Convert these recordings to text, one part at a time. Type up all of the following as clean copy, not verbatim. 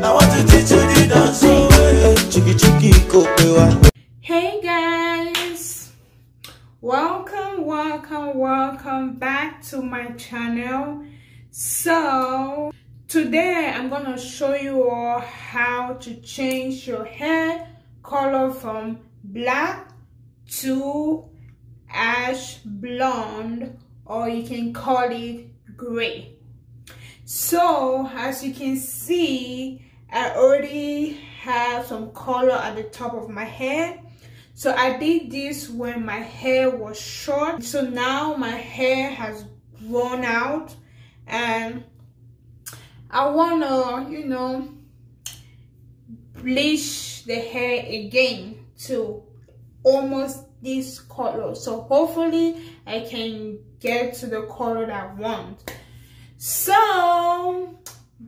I want to teach you the dance. Hey guys, welcome back to my channel. So today I'm gonna show you all how to change your hair color from black to ash blonde, or you can call it gray. So as you can see, I already have some color at the top of my hair. So I did this when my hair was short. So now my hair has grown out and I wanna, bleach the hair again to almost this color. So hopefully I can get to the color that I want. So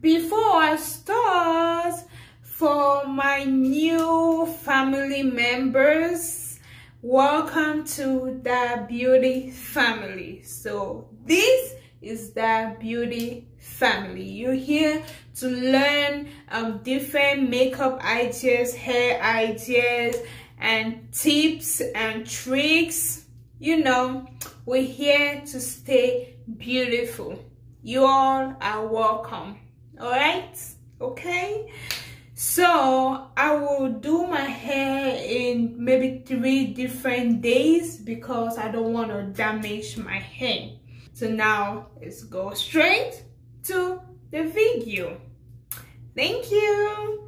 before I start, for my new family members, welcome to Dabeauty family. So this is Dabeauty family. You're here to learn different makeup ideas, hair ideas, and tips and tricks. We're here to stay beautiful. You all are welcome. All right? Okay? So I will do my hair in maybe 3 different days because I don't want to damage my hair. So now let's go straight to the video. Thank you.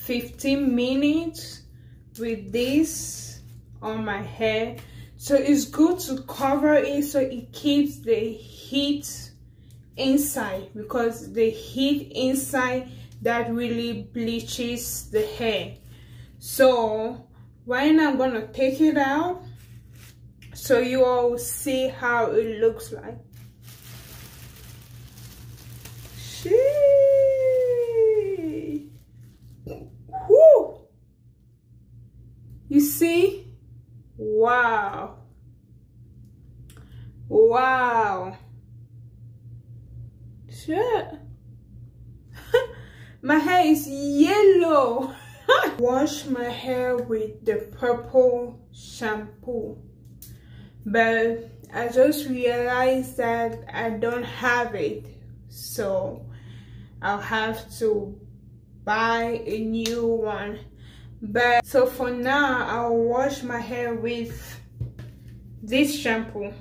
15 minutes with this on my hair. So it's good to cover it so it keeps the heat inside, because the heat inside that really bleaches the hair. So right now I'm gonna take it out so you all will see how it looks like. Woo! You see? Wow. Wow. Shit. My hair is yellow. Wash my hair with the purple shampoo, but I just realized that I don't have it, so I'll have to buy a new one. But so for now, I'll wash my hair with this shampoo.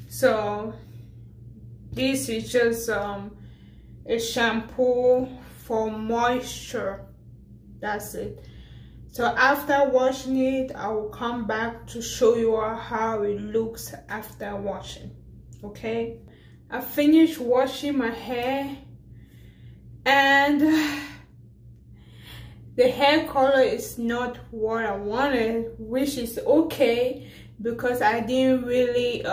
So this is just a shampoo for moisture. That's it. So after washing it, I will come back to show you how it looks after washing. Okay, I finished washing my hair, and the hair color is not what I wanted, which is okay, because I didn't really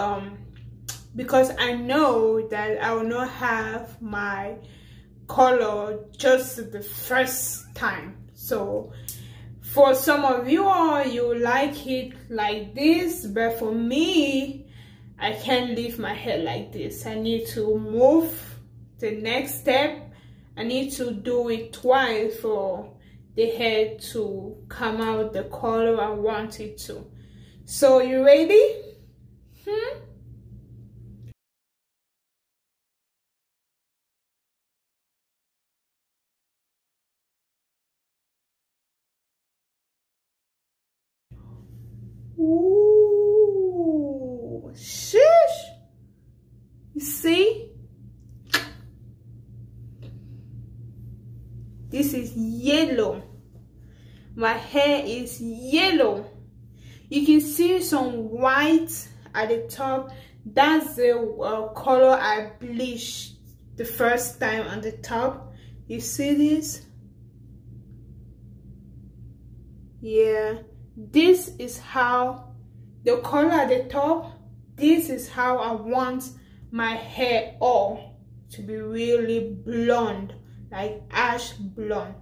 because I know that I will not have my color just the first time. So for some of you all, you like it like this, but for me, I can't leave my hair like this. I need to move the next step. I need to do it twice for the hair to come out the color I want it to. So you ready? Ooh, shush. You see? This is yellow. My hair is yellow. You can see some white at the top. That's the color I bleached the first time on the top. You see this? Yeah. This is how the color at the top. This is how I want my hair all to be really blonde, like ash blonde.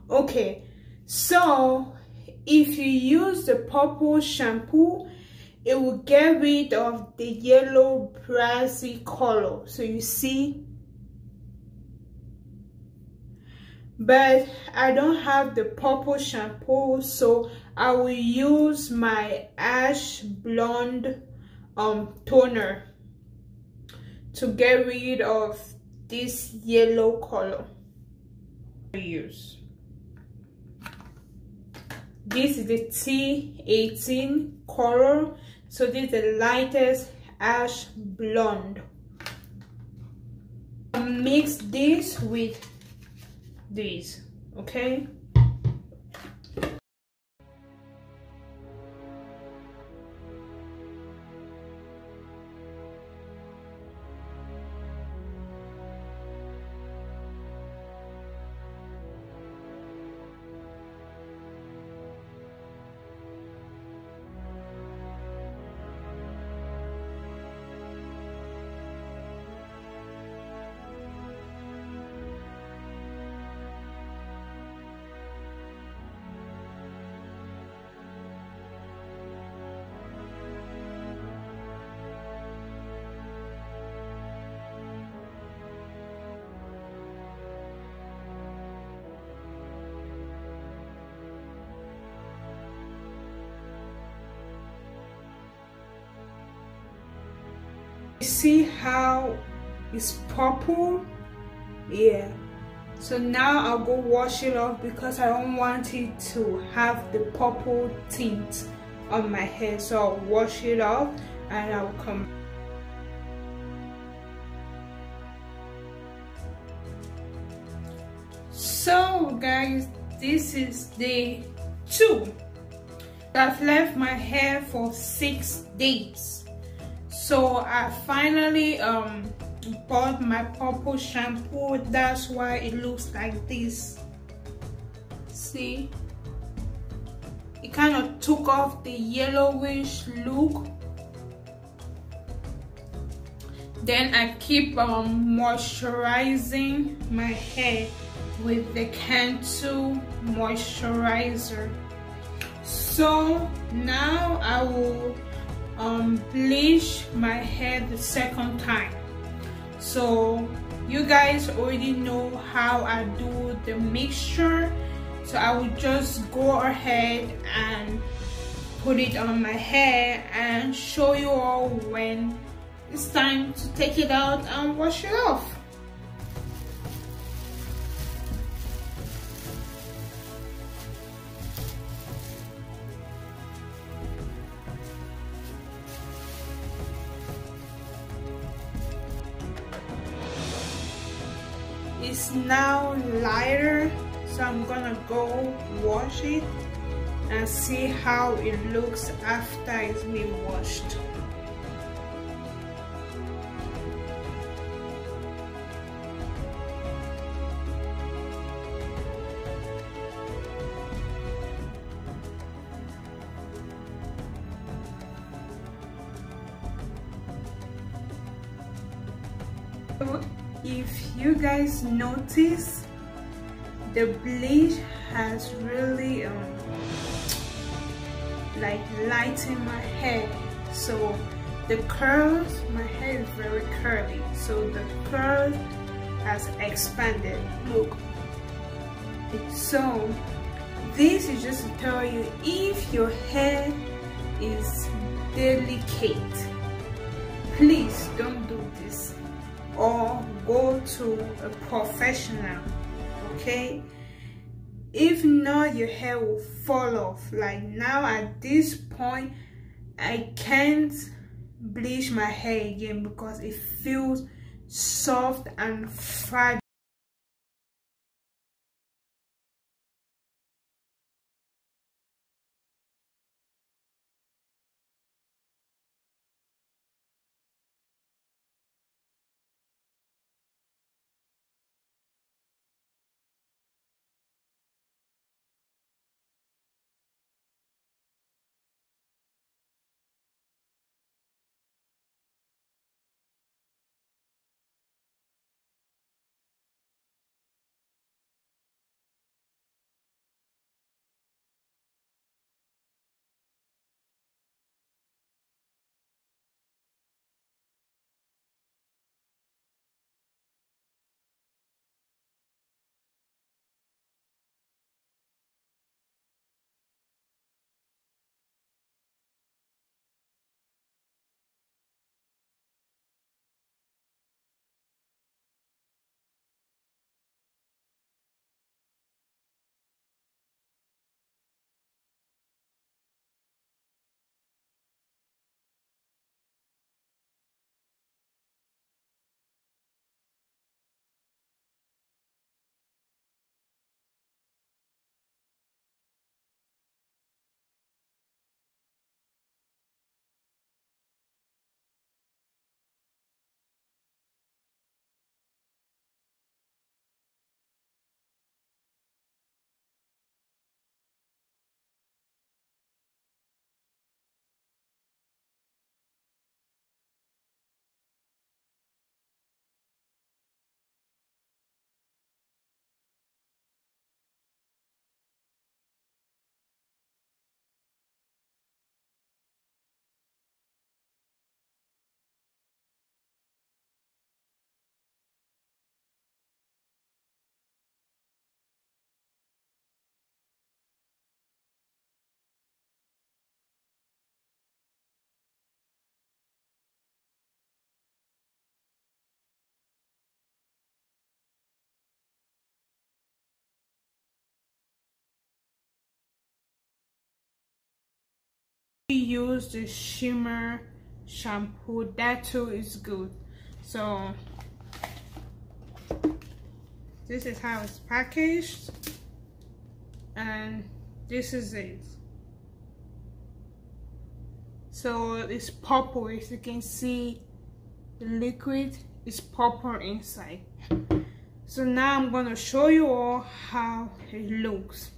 Okay, so if you use the purple shampoo, it will get rid of the yellow brassy color. So you see, but I don't have the purple shampoo, so I will use my ash blonde toner to get rid of this yellow color. Use this is the T18 color, so this is the lightest ash blonde. Mix this with this, okay? See how it's purple? Yeah. So now I'll go wash it off because I don't want it to have the purple tint on my hair. So I'll wash it off and I'll come. So guys, this is day 2. I've left my hair for 6 days. So I finally bought my purple shampoo. That's why it looks like this. See, it kind of took off the yellowish look. Then I keep moisturizing my hair with the Cantu moisturizer. So now I will bleach my hair the second time. So you guys already know how I do the mixture, so I will just go ahead and put it on my hair and show you all when it's time to take it out and wash it off. It's now lighter, so I'm gonna go wash it and see how it looks after it's been washed. If you guys notice, the bleach has really like lightened my hair. So the curls, my hair is very curly, so the curl has expanded. Look. So this is just to tell you, if your hair is delicate, please don't do this, or go to a professional, okay? If not, your hair will fall off. Like now at this point, I can't bleach my hair again because it feels soft and fragile. Use the shimmer shampoo, that too is good. So This is how it's packaged, and this is it. So it's purple. As you can see, the liquid is purple inside. So now I'm gonna show you all how it looks.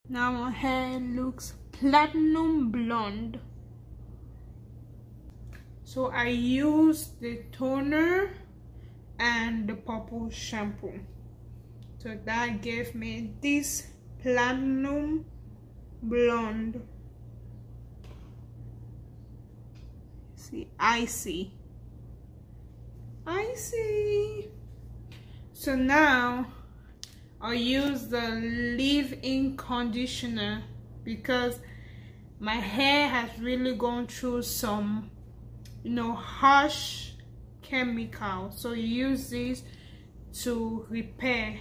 Now my hair looks platinum blonde. So I used the toner and the purple shampoo. So that gave me this platinum blonde. See, icy. So now I'll use the leave-in conditioner because my hair has really gone through some, harsh chemical. So you use this to repair.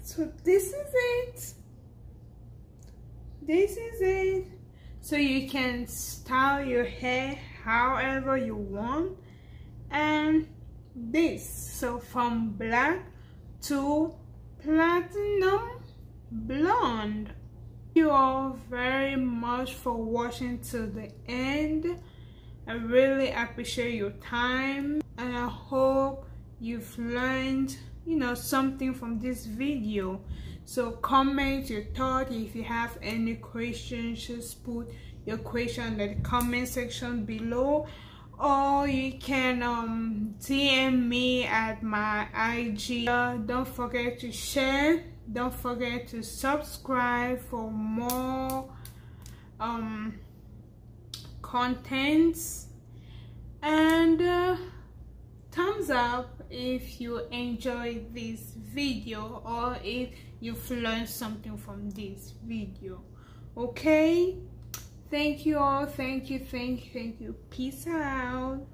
So this is it. So you can style your hair however you want. And this, so from black to platinum blonde. Thank you all very much for watching to the end. I really appreciate your time, and I hope you've learned something from this video. So comment your thought. If you have any questions, just put your question in the comment section below, or you can DM me at my IG. Don't forget to share, don't forget to subscribe for more contents, and thumbs up if you enjoyed this video or if you've learned something from this video. Okay, thank you all. Thank you. Peace out.